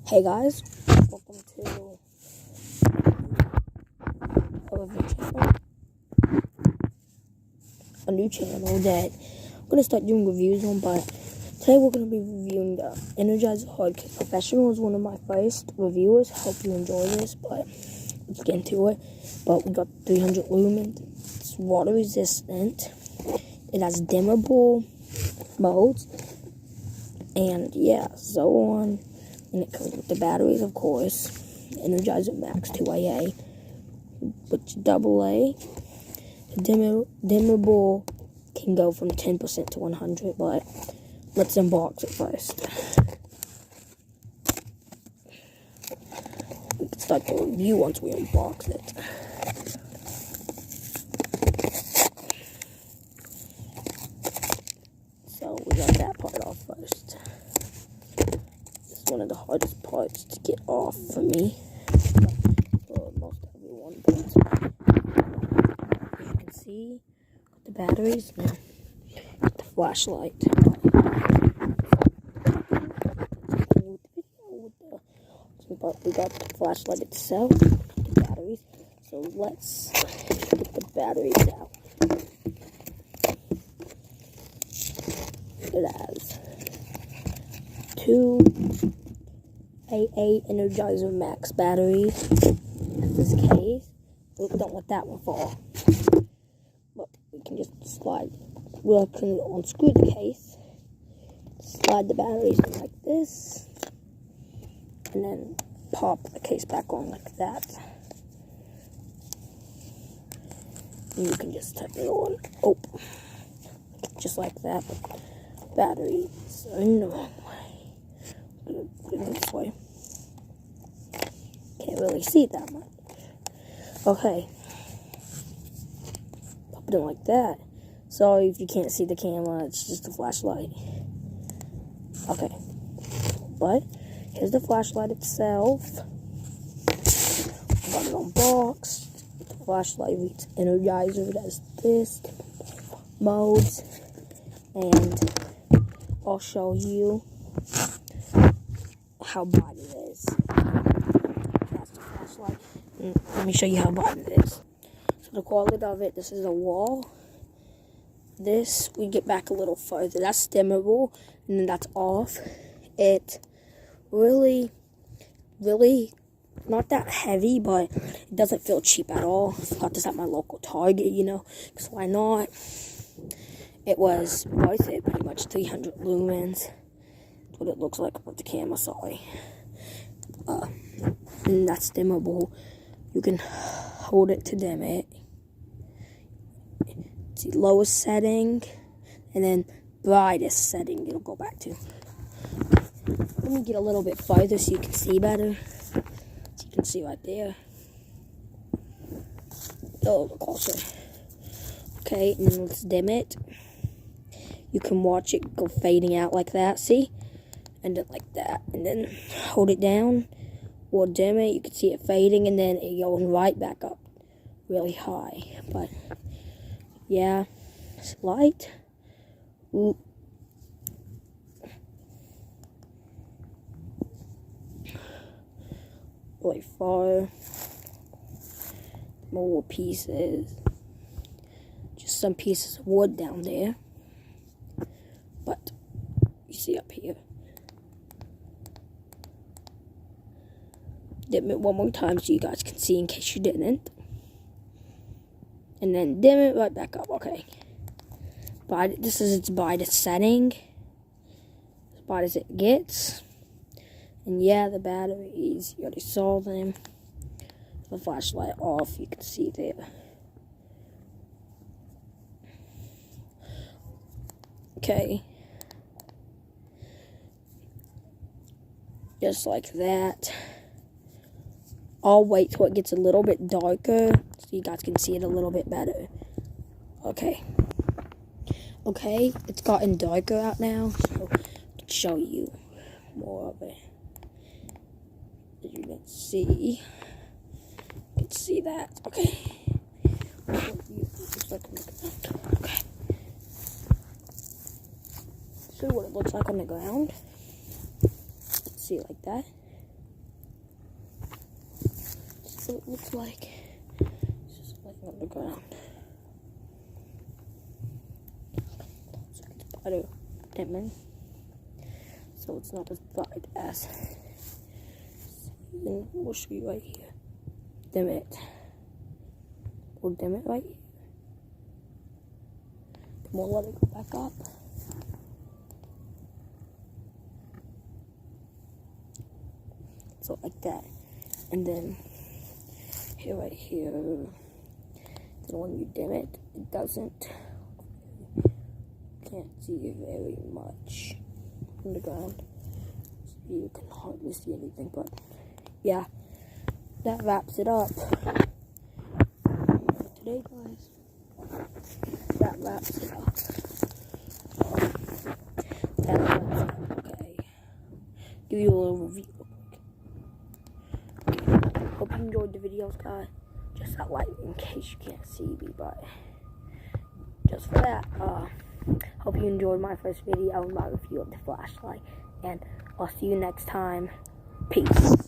Hey guys, welcome to a new channel that I'm going to start doing reviews on, but today we're going to be reviewing the Energizer Hard Kit Professional. Is one of my first reviewers. Hope you enjoy this, but let's get into it. But we got 300 lumens, it's water resistant, it has dimmable modes, and yeah, so on. And it comes with the batteries, of course. Energizer Max 2AA, which AA. Dimmable can go from 10% to 100, but let's unbox it first. We can start the review once we unbox it. So we got that part off first. One of the hardest parts to get off for me, for most everyone. But as you can see, the batteries and the flashlight. But we got the flashlight itself, the batteries. So let's get the batteries out. It has 2 AA Energizer Max batteries in this case. We don't let that one fall. But we can just slide. We can unscrew the case, slide the batteries in like this, and then pop the case back on like that. And you can just tap it on. Oh, just like that. But batteries are in the wrong way. This way. Can't really see it that much. Okay. Pop it in like that. Sorry if you can't see the camera, it's just a flashlight. Okay. But here's the flashlight itself. Got it unboxed. The flashlight reads Energizer. That's this modes. And I'll show you how bright it is. That's the flashlight. Let me show you how bright it is. So the quality of it, this is a wall. This, we get back a little further. That's dimmable, and then that's off. It really not that heavy, but it doesn't feel cheap at all. I got this at my local Target, because why not? It was worth it, pretty much 300 lumens. What it looks like with the camera, sorry. And that's dimmable. You can hold it to dim it. It's the lowest setting, and then brightest setting it'll go back to. Let me get a little bit farther so you can see better. So you can see right there. A little closer. Okay, and then let's dim it. You can watch it go fading out like that, see? And then like that, and then hold it down or dim it. You can see it fading, and then it going right back up really high. But yeah, it's light. Ooh. Really far. More pieces. Just some pieces of wood down there. But you see up here. Dim it one more time so you guys can see in case you didn't. And then dim it right back up. Okay. But this is its brightest setting. As bright as it gets. And yeah, the batteries, you already saw them. The flashlight off, you can see there. Okay. Just like that. I'll wait till it gets a little bit darker so you guys can see it a little bit better. Okay. Okay, it's gotten darker out now, so I can show you more of it. As you can see. You can see that. Okay. Okay. Show you what it looks like on the ground. See it like that. what it looks like. It's just laying on the ground. So it's better dimming. So it's not as bright as. Then we'll show you right here. Dim it. We'll dim it right here. Then we'll let it go back up. So like that. And then here, right here, then when you dim it, it doesn't. Can't see very much on the ground. So you can hardly see anything, but yeah, that wraps it up. Today, guys, that wraps it up. That wraps it up, okay. Give you a little review. Hope you enjoyed the videos, guys. Just that light in case you can't see me, but just for that, hope you enjoyed my first video and my review of the flashlight. And I'll see you next time. Peace.